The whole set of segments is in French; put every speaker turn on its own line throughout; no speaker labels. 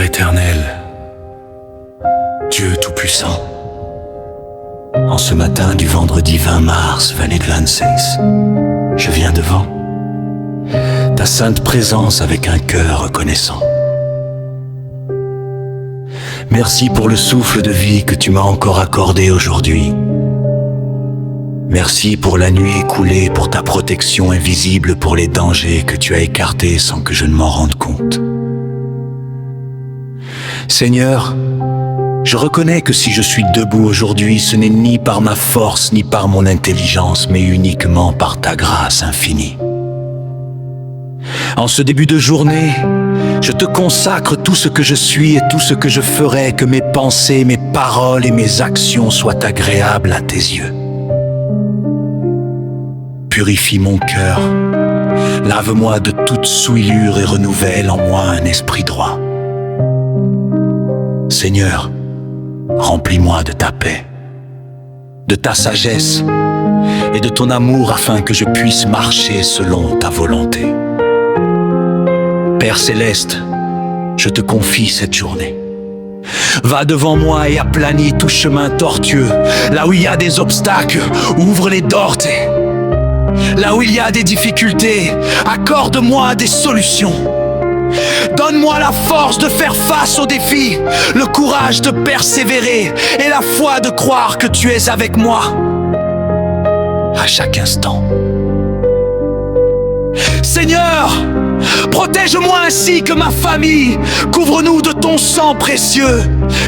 éternel, Dieu Tout-Puissant, en ce matin du vendredi 20 mars 2026, je viens devant ta sainte présence avec un cœur reconnaissant. Merci pour le souffle de vie que tu m'as encore accordé aujourd'hui. Merci pour la nuit écoulée, pour ta protection invisible, pour les dangers que tu as écartés sans que je ne m'en rende compte. Seigneur, je reconnais que si je suis debout aujourd'hui, ce n'est ni par ma force ni par mon intelligence, mais uniquement par ta grâce infinie. En ce début de journée, je te consacre tout ce que je suis et tout ce que je ferai, que mes pensées, mes paroles et mes actions soient agréables à tes yeux. Purifie mon cœur, lave-moi de toute souillure et renouvelle en moi un esprit droit. Seigneur, remplis-moi de ta paix, de ta sagesse et de ton amour afin que je puisse marcher selon ta volonté. Père céleste, je te confie cette journée. Va devant moi et aplanis tout chemin tortueux. Là où il y a des obstacles, ouvre-les d'orte. Là où il y a des difficultés, accorde-moi des solutions. Donne-moi la force de faire face aux défis, le courage de persévérer et la foi de croire que tu es avec moi à chaque instant. Seigneur, protège-moi ainsi que ma famille. Couvre-nous de ton sang précieux.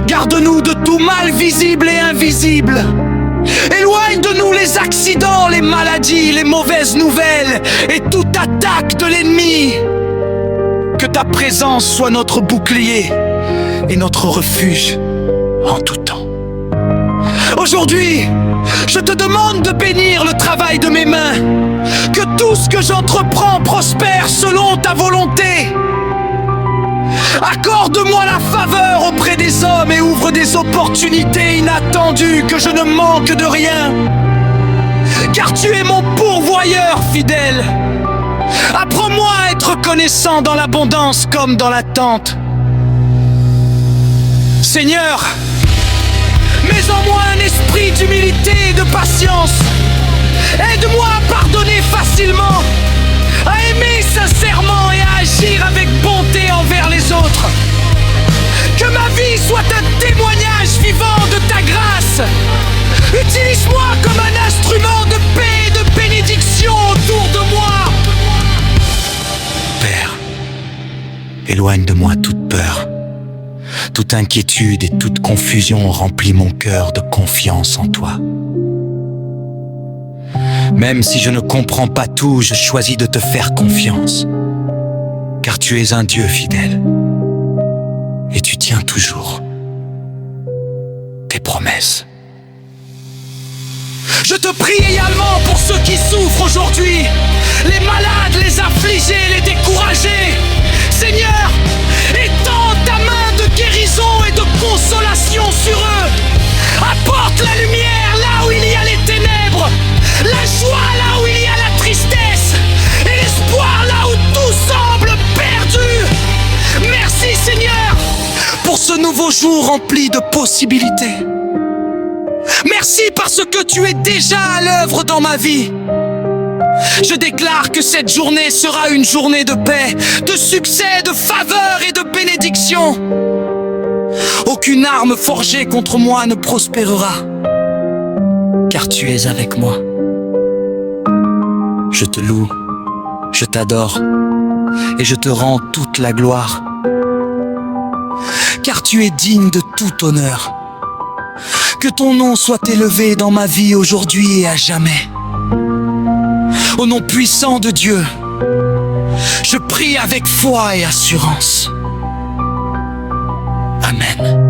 Garde-nous de tout mal visible et invisible. Éloigne de nous les accidents, les maladies, les mauvaises nouvelles et toute attaque de l'ennemi. Que ta présence soit notre bouclier et notre refuge en tout temps. Aujourd'hui, je te demande de bénir le travail de mes mains. Que tout ce que j'entreprends prospère selon ta volonté. Accorde-moi la faveur auprès des hommes et ouvre des opportunités inattendues, que je ne manque de rien. Car tu es mon pourvoyeur fidèle. Apprends-moi à être reconnaissant dans l'abondance comme dans l'attente. Seigneur, mets en moi un esprit d'humilité et de patience. Aide-moi à pardonner facilement, à aimer sincèrement et à agir avec bonté envers les autres. Que ma vie soit un témoignage vivant de ta grâce. Utilise-moi comme un instrument de paix et de bénédiction autour de moi. Père, éloigne de moi toute peur, toute inquiétude et toute confusion. Remplis mon cœur de confiance en toi. Même si je ne comprends pas tout, je choisis de te faire confiance, car tu es un Dieu fidèle et tu tiens toujours tes promesses. Je te prie également pour ceux qui souffrent aujourd'hui, les malades, les affligés, les découragés. Seigneur, étends ta main de guérison et de consolation sur eux. Apporte la lumière là où il y a les ténèbres, la joie là où il y a la tristesse et l'espoir là où tout semble perdu. Merci Seigneur pour ce nouveau jour rempli de possibilités. Merci parce que tu es déjà à l'œuvre dans ma vie. Je déclare que cette journée sera une journée de paix, de succès, de faveur et de bénédiction. Aucune arme forgée contre moi ne prospérera, car tu es avec moi. Je te loue, je t'adore et je te rends toute la gloire, car tu es digne de tout honneur. Que ton nom soit élevé dans ma vie aujourd'hui et à jamais. Au nom puissant de Dieu, je prie avec foi et assurance. Amen.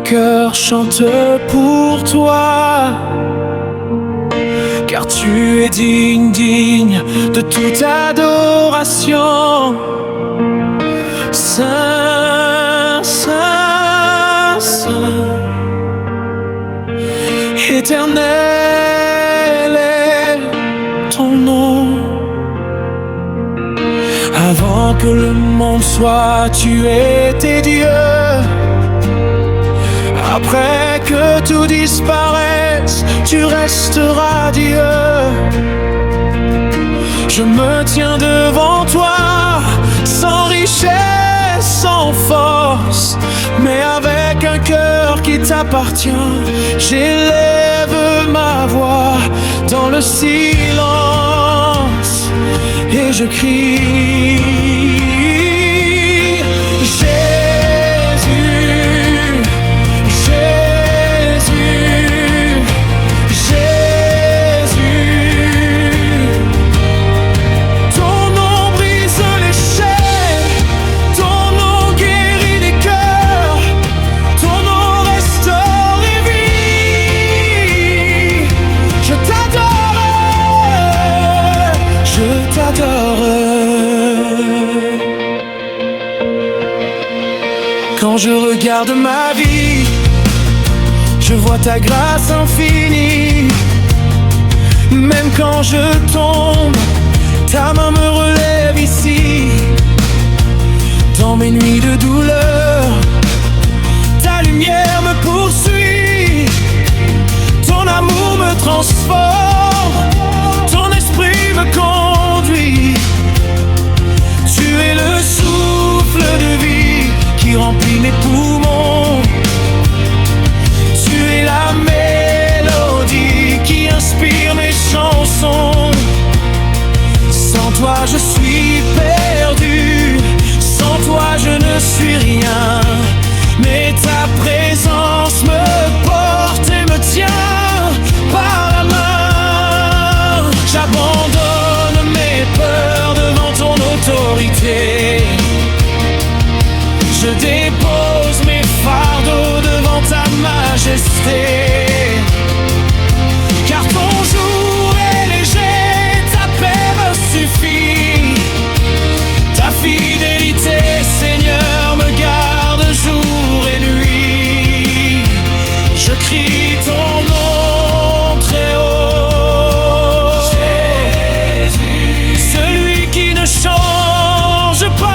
cœur chante pour toi, car tu es digne de toute adoration. Saint, Saint, Saint, Éternel est ton nom. Avant que le monde soit, tu étais Dieu. Après que tout disparaisse, tu resteras Dieu. Je me tiens devant toi, sans richesse, sans force, mais avec un cœur qui t'appartient. J'élève ma voix dans le silence et je crie: quand je regarde ma vie, je vois ta grâce infinie. Même quand je tombe, ta main me relève ici. Dans mes nuits de douleur, ta lumière me poursuit. Ton amour me transforme, ton esprit me conduit. Tu es le souffle de vie qui remplit mes poumons. Tu es la mélodie qui inspire mes chansons. Sans toi je suis perdu, sans toi je ne suis rien. Mais ta présence me porte et me tient par la main. J'abandonne mes peurs devant ton autorité. Je dépose mes fardeaux devant ta majesté. Car ton jour est léger, ta paix me suffit. Ta fidélité, Seigneur, me garde jour et nuit. Je crie ton nom très haut. Jésus, celui qui ne change pas.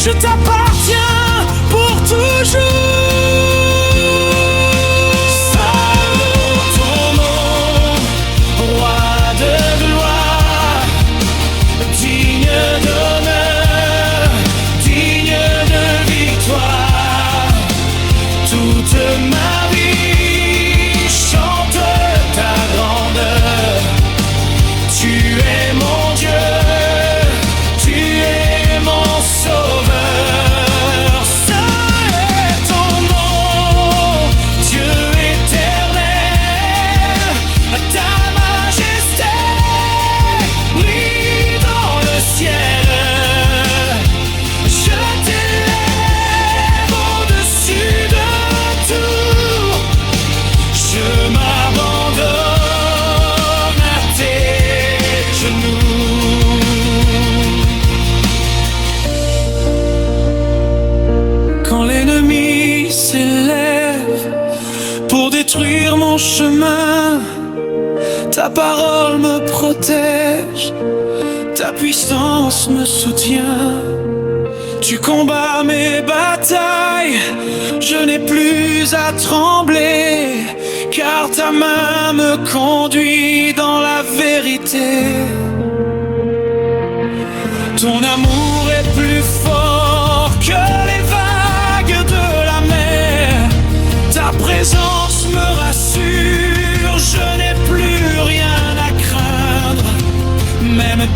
Je t'appartiens pour toujours. Saint ton nom, roi de gloire, digne d'honneur, digne de victoire. Toute ma vie chante ta grandeur. Tu es mon Dieu, tu es mon Sauveur. Saint est ton nom, Dieu éternel. Ta majesté brille dans le ciel. Je t'élève au-dessus de tout. Je m'abandonne à tes genoux. Quand l'ennemi s'élève pour détruire mon chemin, ta parole me protège, ta puissance me soutient. Tu combats mes batailles, je n'ai plus à trembler, car ta main me conduit dans la vérité. Ton amour est plus fort que les vagues de la mer. Ta présence me rassure, je n'ai plus rien à craindre. Même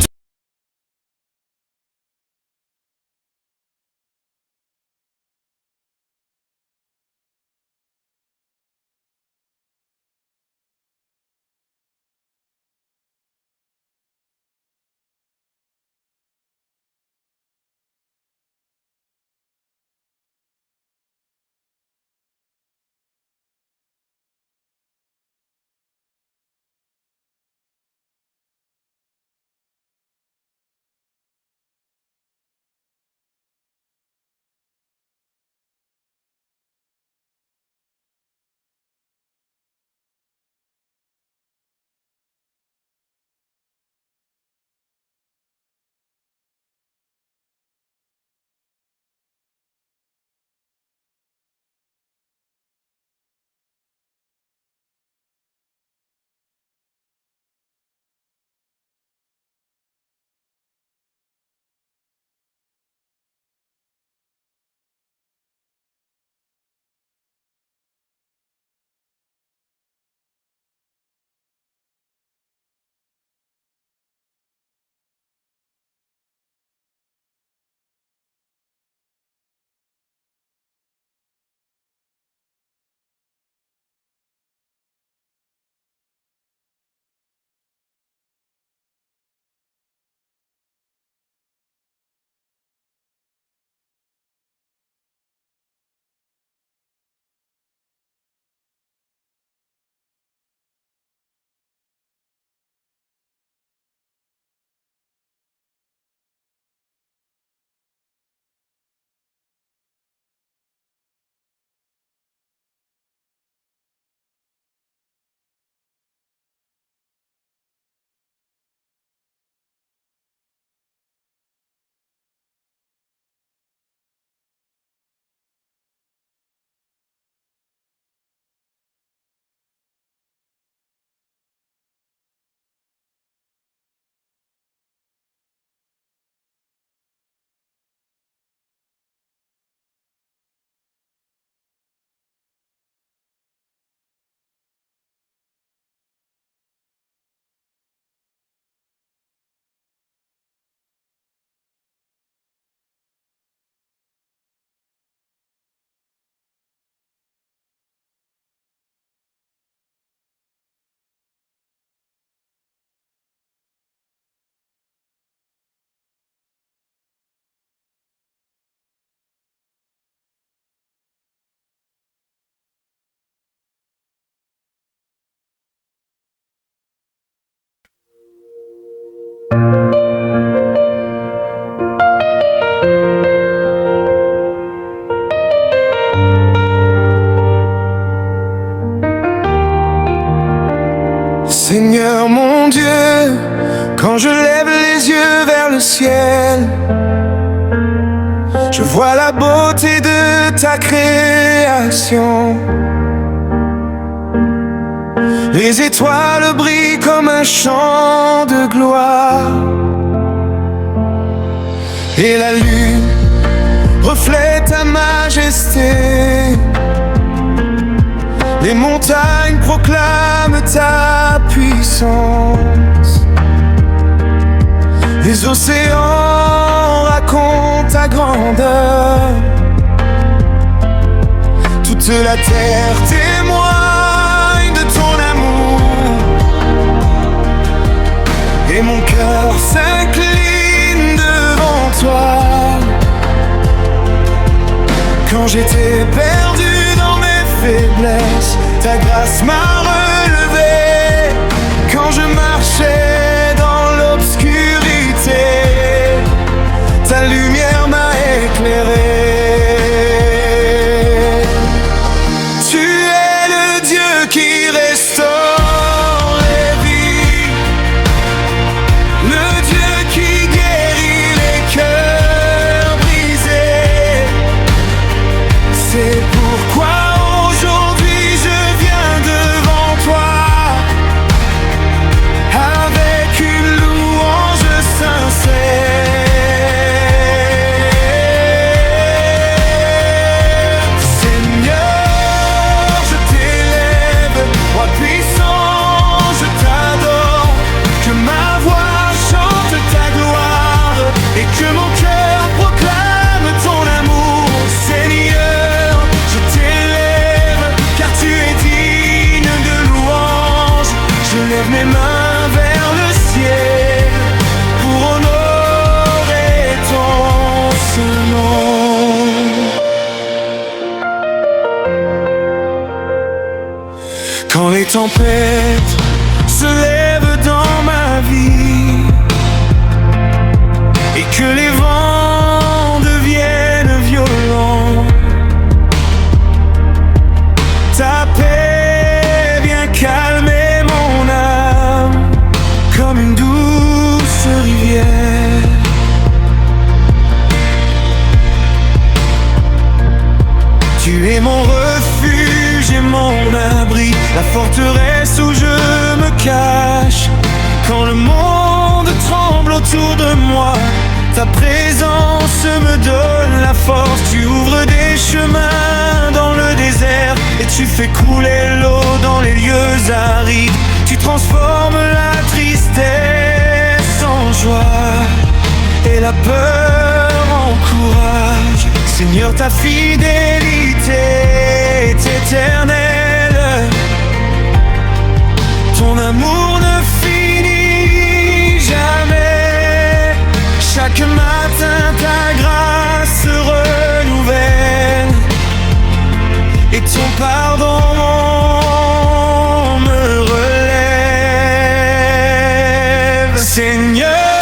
Seigneur mon Dieu, quand je lève les yeux vers le ciel, je vois la beauté de ta création. Les étoiles brillent comme un chant de gloire, et la lune reflète ta majesté. Les montagnes proclament ta puissance, les océans racontent ta grandeur. Toute la terre témoigne de ton amour, et mon cœur s'incline devant toi. Quand j'étais perdu dans mes faiblesses, ta grâce m'a relevé. Quand je marchais dans l'obscurité, ta lumière m'a éclairé. Tu es le Dieu qui restaure les vies, le Dieu qui guérit les cœurs brisés. C'est pourquoi aujourd'hui je viens devant toi avec une louange sincère. Seigneur, je t'élève, roi puissant, je t'adore. Que ma voix chante ta gloire et que mon cœur proclame ton amour. Seigneur, je t'élève, car tu es digne de louange. Je lève mes mains vers le ciel pour honorer ton saint nom. Quand les tempêtes se lèvent dans ma vie et que les vents deviennent violents, ta paix vient calmer mon âme comme une douce rivière. Tu es mon refuge et mon abri, la forteresse où je me cache. Quand le monde tremble autour de moi, ta présence me donne la force. Tu ouvres des chemins dans le désert et tu fais couler l'eau dans les lieux arides. Tu transformes la tristesse en joie et la peur en courage. Seigneur, ta fidélité est éternelle, ton amour ne finit jamais. Chaque matin ta grâce se renouvelle et ton pardon me relève. Seigneur,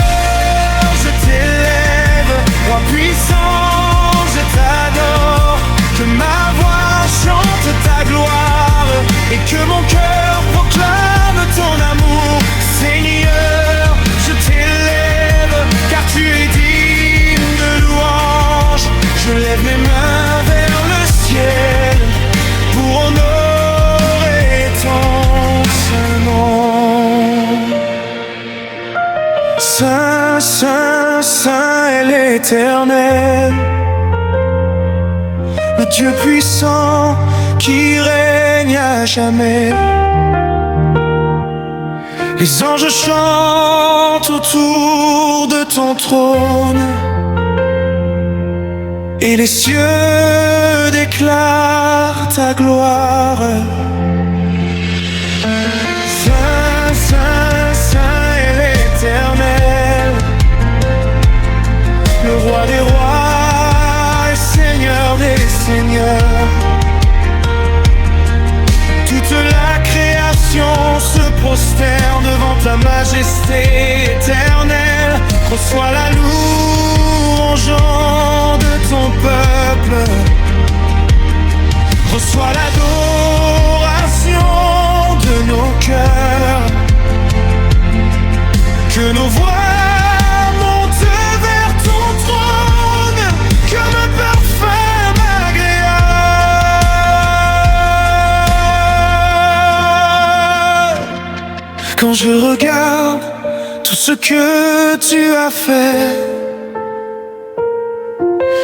je t'élève, roi puissant, je t'adore. Que ma voix chante ta gloire et que mon cœur proclame ton amour. Seigneur, je t'élève, car tu es digne de louange. Je lève mes mains vers le ciel pour honorer ton saint nom. Saint, saint, saint est l'Éternel, le Dieu puissant qui règne à jamais. Les anges chantent autour de ton trône et les cieux déclarent ta gloire. Saint, saint, saint est l'Éternel, le roi des rois et Seigneur des seigneurs. Toute la création se prosterne devant ta majesté éternelle. Que nos voix montent vers ton trône comme un parfum agréable. Quand je regarde tout ce que tu as fait,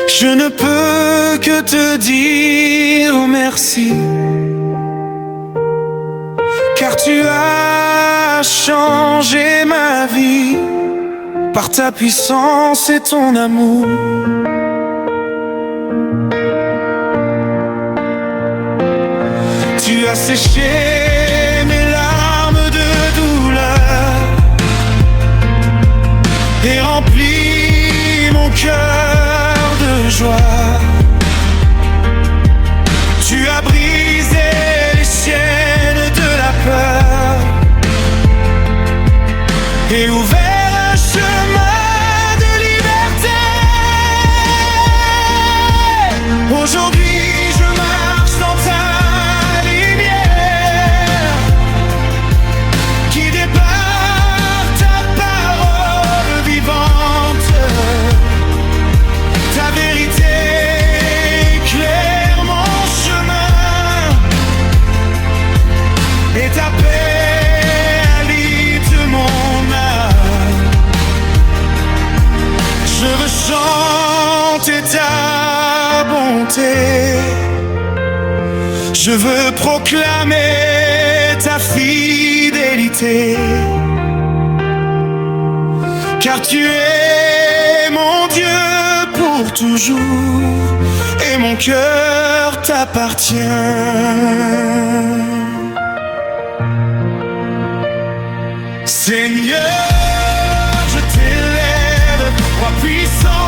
je ne peux que te dire merci. Car tu as changé ma vie par ta puissance et ton amour. Tu as séché mes larmes de douleur et rempli mon cœur de joie. Tu as brisé les chaînes de la peur et ouvert un chemin de liberté. Aujourd'hui je marche dans ta lumière qui débarque ta parole vivante. Ta vérité éclaire mon chemin et ta paix habite mon âme. Je veux chanter ta bonté, je veux proclamer ta fidélité, car tu es mon Dieu pour toujours et mon cœur t'appartient. Seigneur, je t'élève, roi puissant.